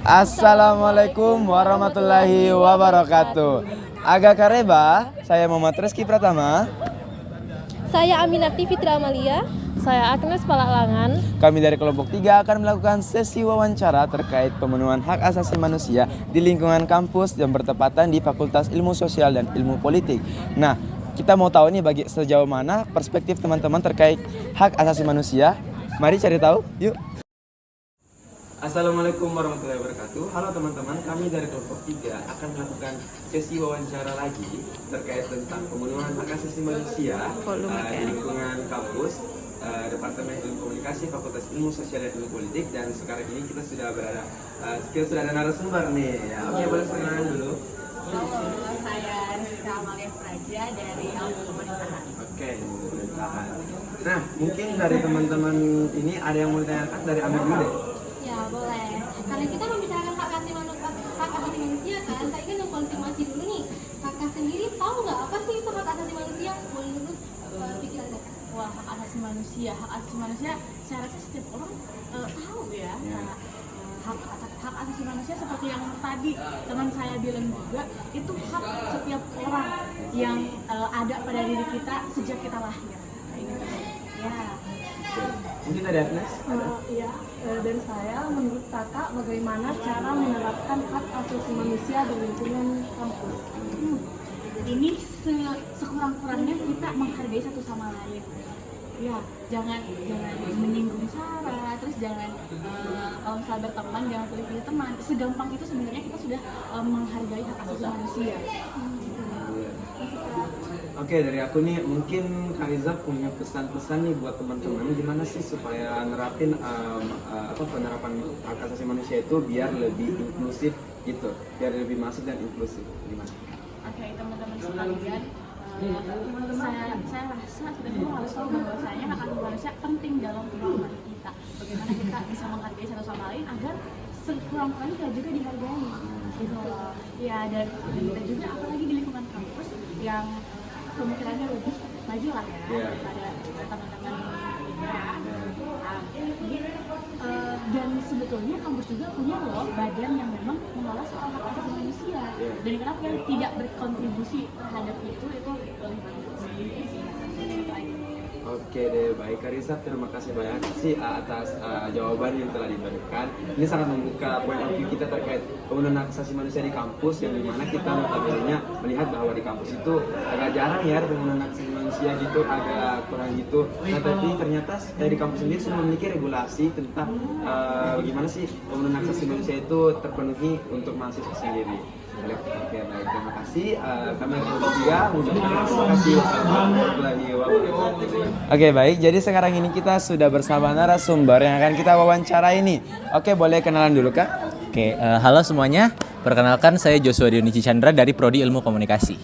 Assalamualaikum warahmatullahi wabarakatuh. Agak kareba, saya Muhammad Reski Pratama. Saya Aminati Fitri Amalia. Saya Agnes Palalangan. Kami dari kelompok 3 akan melakukan sesi wawancara terkait pemenuhan hak asasi manusia di lingkungan kampus yang bertepatan di Fakultas Ilmu Sosial dan Ilmu Politik. Nah, kita mau tahu nih sejauh mana perspektif teman-teman terkait hak asasi manusia. Mari cari tahu, yuk. Assalamualaikum warahmatullahi wabarakatuh. Halo teman-teman, kami dari kelompok 3 akan melakukan sesi wawancara lagi terkait tentang pemenuhan hak asasi manusia di lingkungan kampus Departemen Ilmu Komunikasi Fakultas Ilmu Sosial dan Ilmu Politik. Dan sekarang ini kita sudah ada narasumber nih. Ya, oke, boleh perkenalan dulu. Halo, saya Rizka Amalia Praja dari Ilmu Pemerintahan. Oke, Ilmu Pemerintahan. Nah, mungkin dari teman-teman ini ada yang mau ditanyakan dari Amir dulu deh. Ya boleh. Karena kita membicarakan hak asasi manusia kan, saya ingin mengkonfirmasi dulu nih. Kakak sendiri tahu nggak apa sih itu hak asasi manusia? Boleh dulu pikir aja. Wah, hak asasi manusia saya rasa setiap orang tahu ya. Nah, hak asasi manusia seperti yang tadi teman saya bilang juga, itu hak setiap orang yang ada pada diri kita sejak kita lahir. Ya. Mungkin ada Agnes? Iya, dari saya, menurut kakak bagaimana cara menerapkan hak asasi manusia di lingkungan kampus? Ini sekurang-kurangnya kita menghargai satu sama lain. Ya, jangan menyinggung sara, terus jangan kalau misalnya berteman jangan pilih-pilih teman. Segampang itu sebenarnya kita sudah menghargai hak asasi manusia. Oke, dari aku nih mungkin Kariza punya pesan-pesan nih buat teman-teman gimana sih supaya nerapin penerapan hak asasi manusia itu biar lebih inklusif gitu, biar lebih masif dan inklusif. Gimana? Oke, teman-teman sekalian, saya rasa kita semua harus tahu bahwasanya hak asasi manusia penting dalam kehidupan kita. Bagaimana kita bisa menghargai satu sama lain agar sekurang-kurangnya kita juga dihargai. Gitu loh. Ya, dan kita juga apalagi di lingkungan kampus yang pemikirannya lebih maju lah ya daripada teman-teman lainnya. Dan sebetulnya kampus juga punya loh badan yang memang mengelola soal hak asasi manusia. Dan kenapa yang tidak berkontribusi terhadap itu lebih bagus. Oke deh, baik Karisa, terima kasih banyak sih atas jawaban yang telah diberikan. Ini sangat membuka point of view kita terkait pemenuhan hak asasi manusia di kampus, yang dimana kita notabene melihat bahwa di kampus itu agak jarang ya pemenuhan hak asasi manusia gitu, agak kurang gitu. Nah, tapi ternyata di kampus sendiri sudah memiliki regulasi tentang bagaimana sih pemenuhan hak asasi manusia itu terpenuhi untuk mahasiswa sendiri. Oke, baik, terima kasih. Kami akan mengucapkan terima kasih. Wassalamualaikum warahmatullahi wabarakatuh. Oke, baik. Jadi sekarang ini kita sudah bersama narasumber yang akan kita wawancara ini. Oke, boleh kenalan dulu, Kak? Oke, halo semuanya. Perkenalkan, saya Joshua Dionici Chandra dari Prodi Ilmu Komunikasi.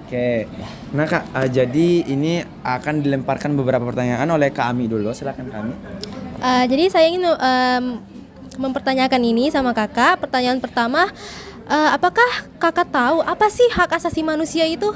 Oke. Nah, Kak, jadi ini akan dilemparkan beberapa pertanyaan oleh Kak Ami dulu. Silakan, Kak Ami. Jadi saya ingin mempertanyakan ini sama kakak. Pertanyaan pertama, apakah kakak tahu apa sih hak asasi manusia itu?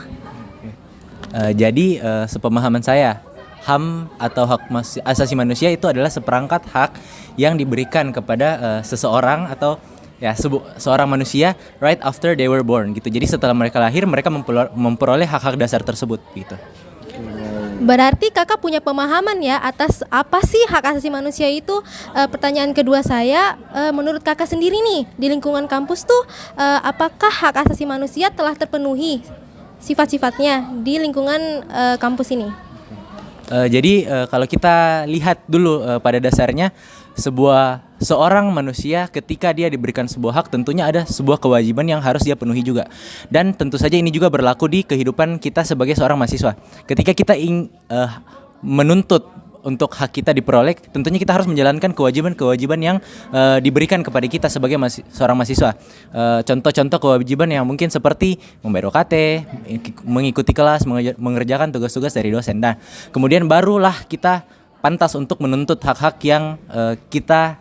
Jadi, sepemahaman saya, HAM atau hak asasi manusia itu adalah seperangkat hak yang diberikan kepada seseorang atau ya seorang manusia right after they were born gitu. Jadi setelah mereka lahir, mereka memperoleh hak-hak dasar tersebut gitu. Berarti kakak punya pemahaman ya atas apa sih hak asasi manusia itu. Pertanyaan kedua saya, menurut kakak sendiri nih di lingkungan kampus tuh apakah hak asasi manusia telah terpenuhi sifat-sifatnya di lingkungan kampus ini? Jadi kalau kita lihat dulu pada dasarnya seorang manusia ketika dia diberikan sebuah hak, tentunya ada sebuah kewajiban yang harus dia penuhi juga. Dan tentu saja ini juga berlaku di kehidupan kita sebagai seorang mahasiswa. Ketika kita menuntut untuk hak kita diperoleh, tentunya kita harus menjalankan kewajiban-kewajiban yang diberikan kepada kita sebagai seorang mahasiswa. Contoh-contoh kewajiban yang mungkin seperti membayar UKT, mengikuti kelas, mengerjakan tugas-tugas dari dosen. Nah, kemudian barulah kita pantas untuk menuntut hak-hak yang kita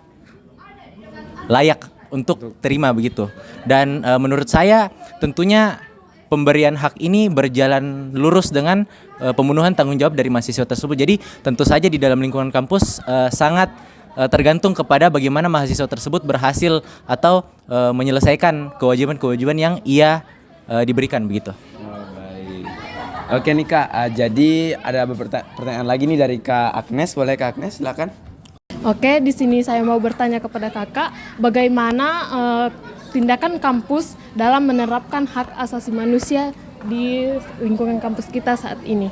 layak untuk terima begitu. Dan menurut saya tentunya pemberian hak ini berjalan lurus dengan pemenuhan tanggung jawab dari mahasiswa tersebut. Jadi tentu saja di dalam lingkungan kampus sangat tergantung kepada bagaimana mahasiswa tersebut berhasil atau menyelesaikan kewajiban-kewajiban yang ia diberikan begitu. Oh, baik. Oke nih Kak, jadi ada beberapa pertanyaan lagi nih dari Kak Agnes. Boleh Kak Agnes, silakan. Oke, di sini saya mau bertanya kepada kakak, bagaimana tindakan kampus dalam menerapkan hak asasi manusia di lingkungan kampus kita saat ini?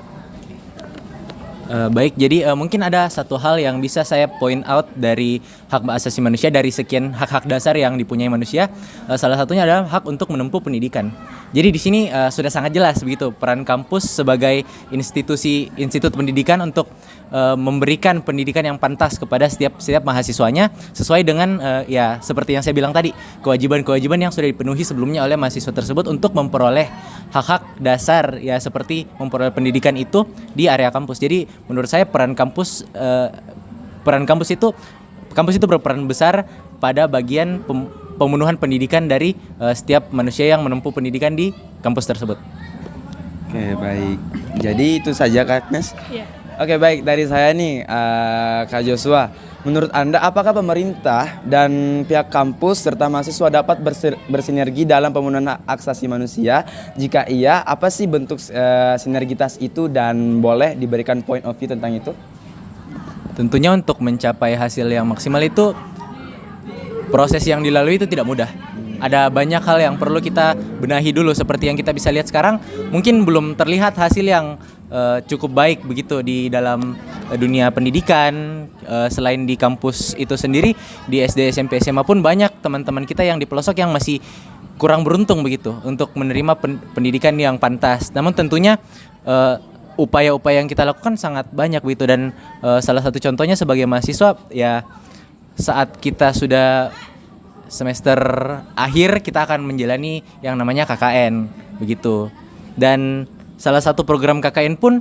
Baik, jadi mungkin ada satu hal yang bisa saya point out dari hak asasi manusia dari sekian hak-hak dasar yang dipunyai manusia. Salah satunya adalah hak untuk menempuh pendidikan. Jadi di sini sudah sangat jelas begitu peran kampus sebagai institut pendidikan untuk memberikan pendidikan yang pantas kepada setiap mahasiswanya sesuai dengan ya seperti yang saya bilang tadi, kewajiban-kewajiban yang sudah dipenuhi sebelumnya oleh mahasiswa tersebut untuk memperoleh hak-hak dasar ya seperti memperoleh pendidikan itu di area kampus. Jadi menurut saya kampus itu berperan besar pada bagian pemenuhan pendidikan dari setiap manusia yang menempuh pendidikan di kampus tersebut. Oke, baik. Jadi itu saja Kak Agnes. Iya. Oke, baik, dari saya nih Kak Joshua. Menurut Anda apakah pemerintah dan pihak kampus serta mahasiswa dapat bersinergi dalam pemenuhan hak asasi manusia? Jika iya, apa sih bentuk sinergitas itu dan boleh diberikan point of view tentang itu? Tentunya untuk mencapai hasil yang maksimal itu proses yang dilalui itu tidak mudah. Ada banyak hal yang perlu kita benahi dulu seperti yang kita bisa lihat sekarang. Mungkin belum terlihat hasil yang cukup baik begitu di dalam dunia pendidikan. Selain di kampus itu sendiri, di SD, SMP, SMA pun banyak teman-teman kita yang di pelosok yang masih kurang beruntung begitu untuk menerima pendidikan yang pantas. Namun tentunya upaya-upaya yang kita lakukan sangat banyak begitu dan salah satu contohnya sebagai mahasiswa ya saat kita sudah semester akhir kita akan menjalani yang namanya KKN begitu. Dan salah satu program KKN pun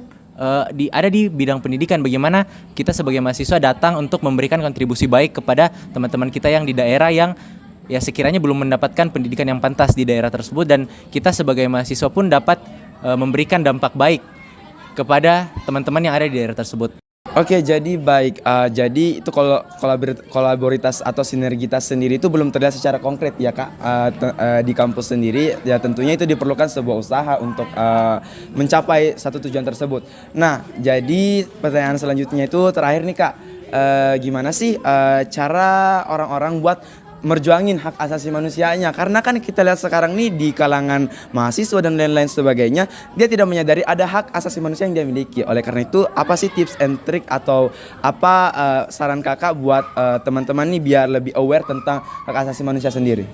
ada di bidang pendidikan, bagaimana kita sebagai mahasiswa datang untuk memberikan kontribusi baik kepada teman-teman kita yang di daerah yang ya sekiranya belum mendapatkan pendidikan yang pantas di daerah tersebut, dan kita sebagai mahasiswa pun dapat memberikan dampak baik kepada teman-teman yang ada di daerah tersebut. Oke, jadi baik. Jadi itu kalau kolaboritas atau sinergitas sendiri itu belum terlihat secara konkret ya Kak di kampus sendiri. Ya tentunya itu diperlukan sebuah usaha untuk mencapai satu tujuan tersebut. Nah, jadi pertanyaan selanjutnya itu terakhir nih Kak. Gimana sih cara orang-orang buat merjuangin hak asasi manusianya? Karena kan kita lihat sekarang nih di kalangan mahasiswa dan lain-lain sebagainya, dia tidak menyadari ada hak asasi manusia yang dia miliki. Oleh karena itu, apa sih tips and trick atau apa saran kakak buat teman-teman nih biar lebih aware tentang hak asasi manusia sendiri?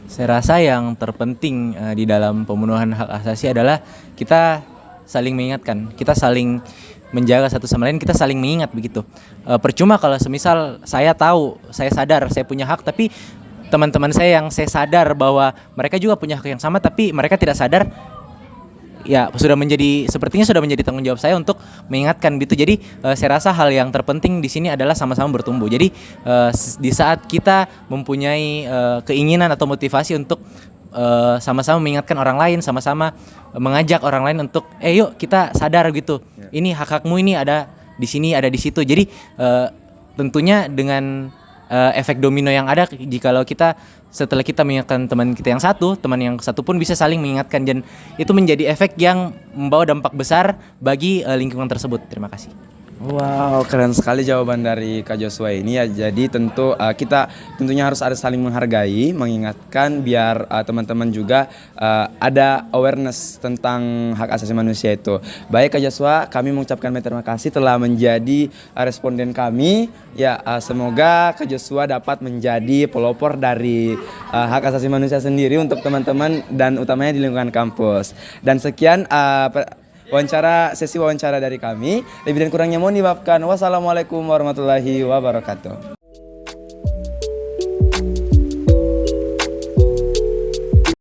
Saya rasa yang terpenting di dalam pemenuhan hak asasi adalah kita saling mengingatkan, kita saling menjaga satu sama lain, kita saling mengingat begitu. Percuma kalau semisal saya tahu, saya sadar saya punya hak, tapi teman-teman saya yang saya sadar bahwa mereka juga punya hak yang sama, tapi mereka tidak sadar, ya sepertinya sudah menjadi tanggung jawab saya untuk mengingatkan gitu. Jadi saya rasa hal yang terpenting di sini adalah sama-sama bertumbuh. Jadi di saat kita mempunyai keinginan atau motivasi untuk sama-sama mengingatkan orang lain, sama-sama mengajak orang lain untuk yuk kita sadar gitu. Ini hak-hakmu ini ada di sini, ada di situ. Jadi tentunya dengan efek domino yang ada jikalau kita setelah kita mengingatkan teman kita yang satu, teman yang satu pun bisa saling mengingatkan, dan itu menjadi efek yang membawa dampak besar bagi lingkungan tersebut. Terima kasih. Wow, keren sekali jawaban dari Kak Joshua ini ya. Jadi kita tentunya harus ada saling menghargai, mengingatkan biar teman-teman juga ada awareness tentang hak asasi manusia itu. Baik Kak Joshua, kami mengucapkan terima kasih telah menjadi responden kami. Ya, semoga Kak Joshua dapat menjadi pelopor dari hak asasi manusia sendiri untuk teman-teman dan utamanya di lingkungan kampus. Dan sekian sesi wawancara dari kami. Lebih dan kurangnya mohon dimaafkan. Wassalamualaikum warahmatullahi wabarakatuh.